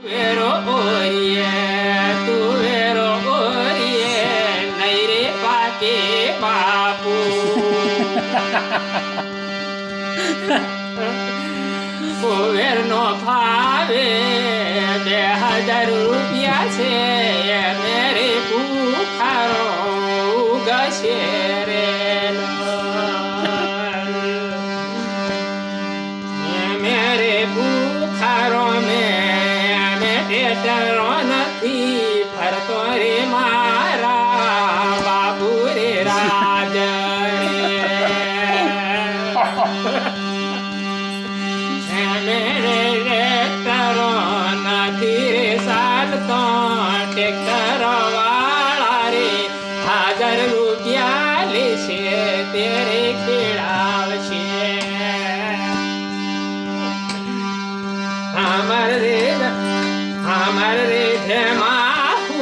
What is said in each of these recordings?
વેરો ઓરિયે તું વેરો ઓરિયે નહીં રે પાકે બાપુ વેર નો ભાવે 2000 રૂપિયા છે મેરે ભૂખારો ઉગશે રે મેરે ભૂખારો મેં ડરો નથી ફરતો રે મારા બાબુ રે રાજ મેરે ટ્રેક્ટરો નથી રે ચાલતો ટ્રેક્ટર વાળા રે 1000 રૂપિયા લેશે તેરે ખેડાવશે हमर रे धमा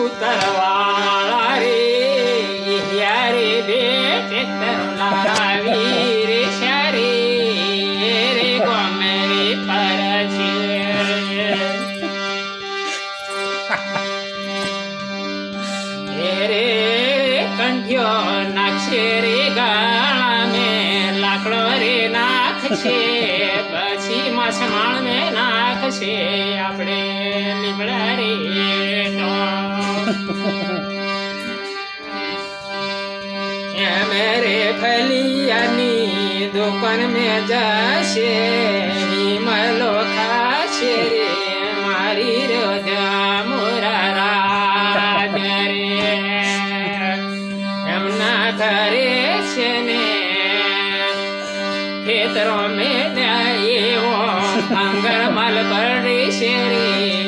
उतरवाला रे यारे बेटे तरलावी रे शरे रे गोमेरे परछे रे कंठ्यो नाक्षे रे गाळा में लाकड़ो रे नाखछे પછી માસમાણ ને નાખશે આપણે લીમડા રે મેરે ફલિયાની દુકાન મેં જશે હિમલો ખાશે રે મારી રોજા મોરા રાજ રે એમના ઘરે છે ને ખેતરો મેં એવો આંગણ માલ ભરી શેરી